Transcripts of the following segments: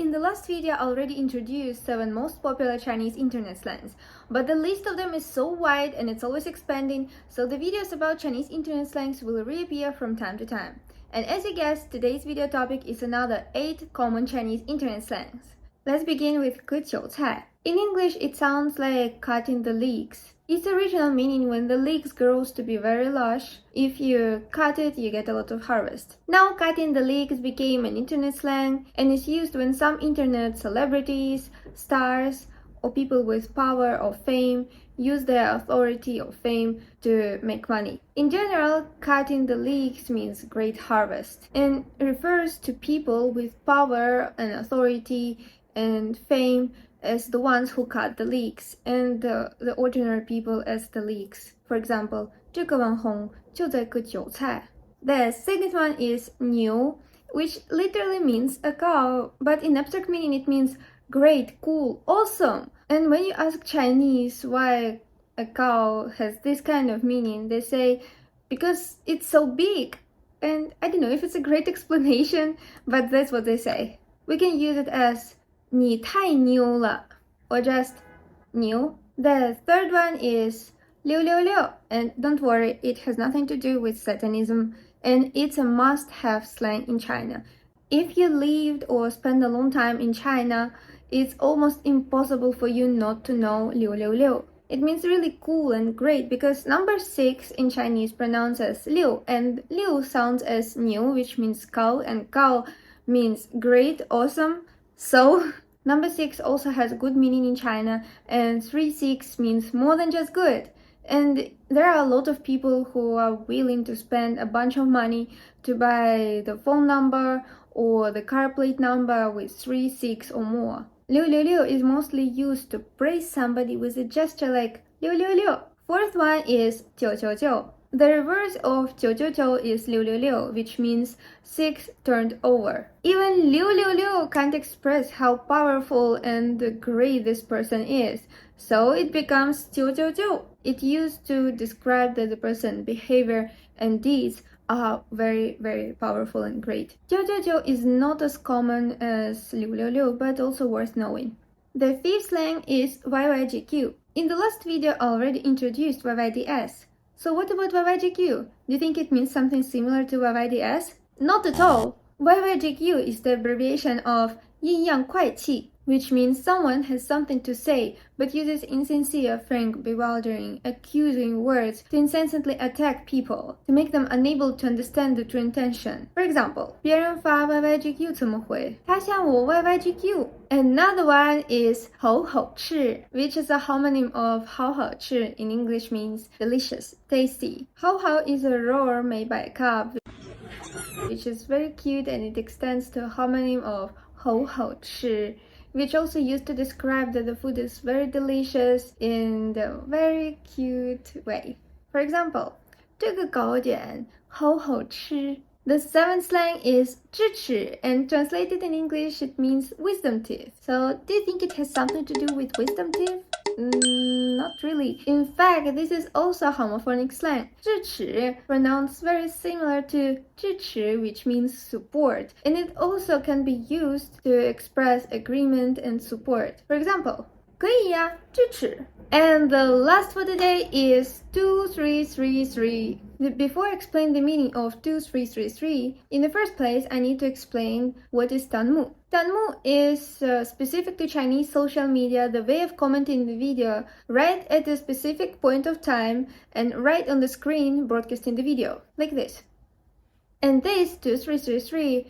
In the last video, I already introduced 7 most popular Chinese internet slangs, but the list of them is so wide and it's always expanding, so the videos about Chinese internet slangs will reappear from time to time. And as you guessed, today's video topic is another 8 common Chinese internet slangs. Let's begin with 割韭菜. In English, it sounds like cutting the leeks. Its original meaning when the leeks grows to be very large. If you cut it, you get a lot of harvest. Now, cutting the leeks became an internet slang and is used when some internet celebrities, stars, or people with power or fame use their authority or fame to make money. In general, cutting the leeks means great harvest and refers to people with power and authority and fame as the ones who cut the leeks, and the ordinary people as the leeks. For example, 这个网红就在割韭菜. The second one is 牛, which literally means a cow, but in abstract meaning it means great, cool, awesome. And when you ask Chinese why a cow has this kind of meaning, they say because it's so big. And I don't know if it's a great explanation, but that's what they say. We can use it as 你太牛了, or just 牛. The third one is 666, and don't worry, it has nothing to do with Satanism, and it's a must-have slang in China. If you lived or spent a long time in China, it's almost impossible for you not to know 666. It means really cool and great because number 6 in Chinese pronounced as 6, and 6 sounds as 牛, which means cow, and cow means great, awesome. So, number 6 also has good meaning in China, and 36 means more than just good. And there are a lot of people who are willing to spend a bunch of money to buy the phone number or the car plate number with 36 or more. 666 is mostly used to praise somebody with a gesture like 666. Fourth one is 999. The reverse of 999 is 666, which means 6 turned over. Even 666 can't express how powerful and great this person is, so it becomes 999. It used to describe that the person's behavior and deeds are very, very powerful and great. 999 is not as common as 666, but also worth knowing. The fifth slang is YYGQ. In the last video, I already introduced YYDS. So what about YYGQ? Do you think it means something similar to YYDS? Not at all! YYGQ is the abbreviation of 阴阳怪气, which means someone has something to say but uses insincere, frank, bewildering, accusing words to incessantly attack people, to make them unable to understand the true intention. For example, 别人发 YYGQ 怎么回？他向我 YYGQ. Another one is 好好吃, which is a homonym of 好好吃. In English means delicious, tasty. 好好 is a roar made by a calf, which is very cute, and it extends to a homonym of 好好吃, which also used to describe that the food is very delicious in a very cute way. For example, 这个糕点好好吃. The seventh slang is 智齿, and translated in English it means wisdom teeth. So, do you think it has something to do with wisdom teeth? Not really. In fact, this is also a homophonic slang. 智齿 pronounced very similar to 支持, which means support, and it also can be used to express agreement and support. For example, 可以呀，支持. And the last for today is 2333. Before I explain the meaning of 2333, in the first place, I need to explain what is 弹幕. 弹幕 is specific to Chinese social media, the way of commenting the video right at a specific point of time and right on the screen broadcasting the video, like this. And this 2333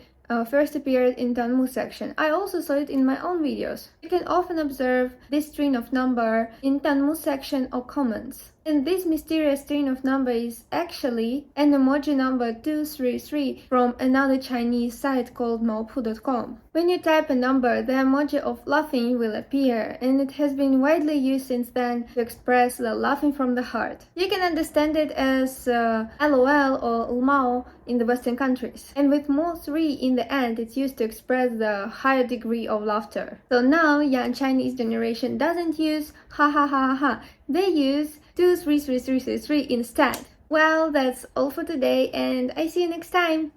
first appeared in Danmu section. I also saw it in my own videos. You can often observe this string of number in Danmu section or comments. And this mysterious string of number is actually an emoji number 233 from another Chinese site called maopu.com. When you type a number, the emoji of laughing will appear, and it has been widely used since then to express the laughing from the heart. You can understand it as LOL or LMAO in the Western countries. And with more 3 in the end, it's used to express the higher degree of laughter. So now, young Chinese generation doesn't use ha ha ha ha ha. They use 23333 instead. Well, that's all for today, and I see you next time.